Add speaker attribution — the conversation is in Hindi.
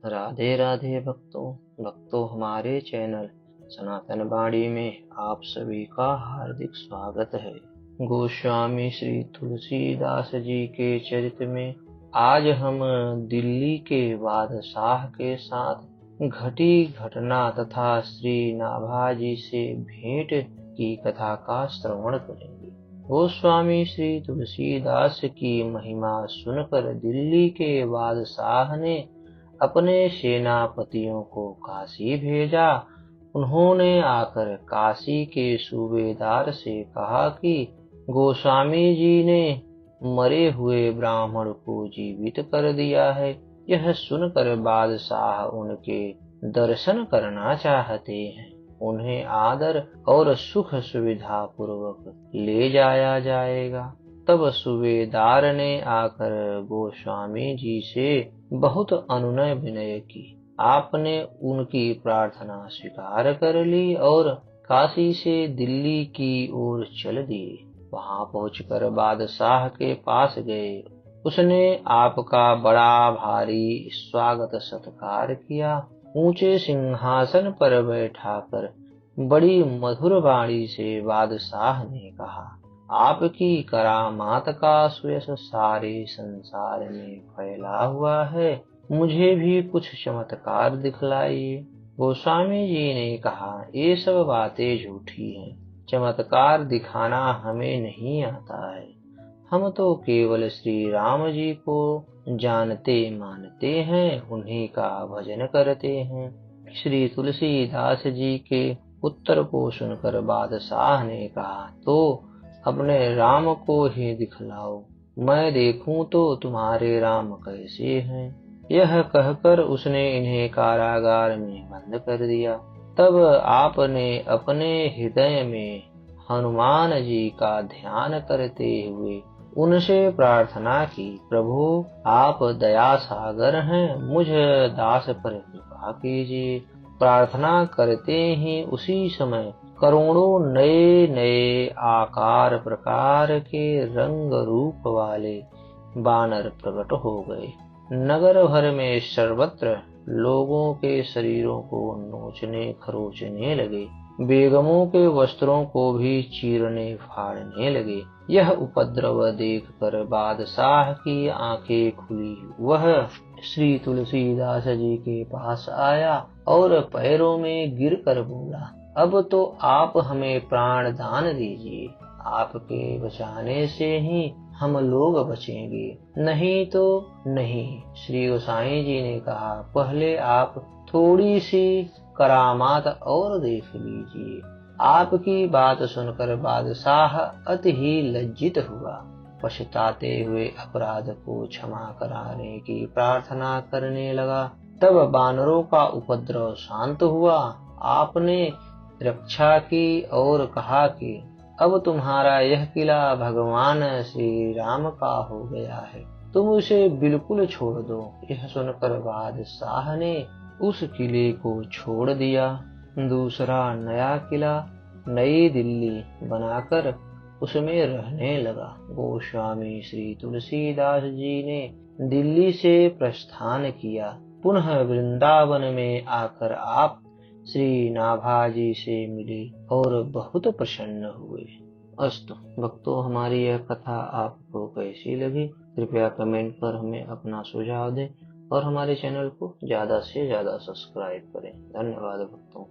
Speaker 1: राधे राधे भक्तों हमारे चैनल सनातन वाणी में आप सभी का हार्दिक स्वागत है। गोस्वामी श्री तुलसीदास जी के चरित्र में आज हम दिल्ली के बादशाह के साथ घटी घटना तथा श्री नाभाजी से भेंट की कथा का श्रवण करेंगे। गोस्वामी श्री तुलसीदास की महिमा सुनकर दिल्ली के बादशाह ने अपने सेनापतियों को काशी भेजा। उन्होंने आकर काशी के सूबेदार से कहा कि गोस्वामी जी ने मरे हुए ब्राह्मण को जीवित कर दिया है। यह सुनकर बादशाह उनके दर्शन करना चाहते हैं। उन्हें आदर और सुख सुविधा पूर्वक ले जाया जाएगा। तब सूबेदार ने आकर गोस्वामी जी से बहुत अनुनय विनय की। आपने उनकी प्रार्थना स्वीकार कर ली और काशी से दिल्ली की ओर चल दिए। वहां पहुंचकर बादशाह के पास गए। उसने आपका बड़ा भारी स्वागत सत्कार किया। ऊंचे सिंहासन पर बैठाकर बड़ी मधुर वाणी से बादशाह ने कहा, आपकी करामात का सुयश सारे संसार में फैला हुआ है। मुझे भी कुछ चमत्कार दिखलाइए। गोस्वामी जी ने कहा, ये सब बातें झूठी हैं। चमत्कार दिखाना हमें नहीं आता है। हम तो केवल श्री राम जी को जानते मानते हैं, उन्हीं का भजन करते हैं। श्री तुलसीदास जी के उत्तर को सुनकर बादशाह ने कहा, तो अपने राम को ही दिखलाओ, मैं देखूं तो तुम्हारे राम कैसे हैं। यह कहकर उसने इन्हें कारागार में बंद कर दिया। तब आपने अपने हृदय में हनुमान जी का ध्यान करते हुए उनसे प्रार्थना की, प्रभु आप दया सागर हैं, मुझ दास पर कृपा कीजिए। प्रार्थना करते ही उसी समय करोड़ों नए नए आकार प्रकार के रंग रूप वाले बानर प्रकट हो गए। नगर भर में सर्वत्र लोगों के शरीरों को नोचने खरोचने लगे। बेगमों के वस्त्रों को भी चीरने फाड़ने लगे। यह उपद्रव देखकर बादशाह की आंखें खुली। वह श्री तुलसीदास जी के पास आया और पैरों में गिरकर बोला, अब तो आप हमें प्राण दान दीजिए। आपके बचाने से ही हम लोग बचेंगे, नहीं तो नहीं। श्री गोसाई जी ने कहा, पहले आप थोड़ी सी करामात और देख लीजिए। आपकी बात सुनकर बादशाह अति ही लज्जित हुआ। पछताते हुए अपराध को क्षमा कराने की प्रार्थना करने लगा। तब बानरों का उपद्रव शांत हुआ। आपने रक्षा की और कहा कि अब तुम्हारा यह किला भगवान श्री राम का हो गया है, तुम उसे बिल्कुल छोड़ दो। यह सुनकर बादशाह ने उस किले को छोड़ दिया। दूसरा नया किला नई दिल्ली बनाकर उसमें रहने लगा। गोस्वामी श्री तुलसीदास जी ने दिल्ली से प्रस्थान किया। पुनः वृंदावन में आकर आप श्री नाभाजी से मिले और बहुत प्रसन्न हुए। अस्तु भक्तों, हमारी यह कथा आपको कैसी लगी कृपया कमेंट पर हमें अपना सुझाव दें और हमारे चैनल को ज्यादा से ज्यादा सब्सक्राइब करें। धन्यवाद भक्तों।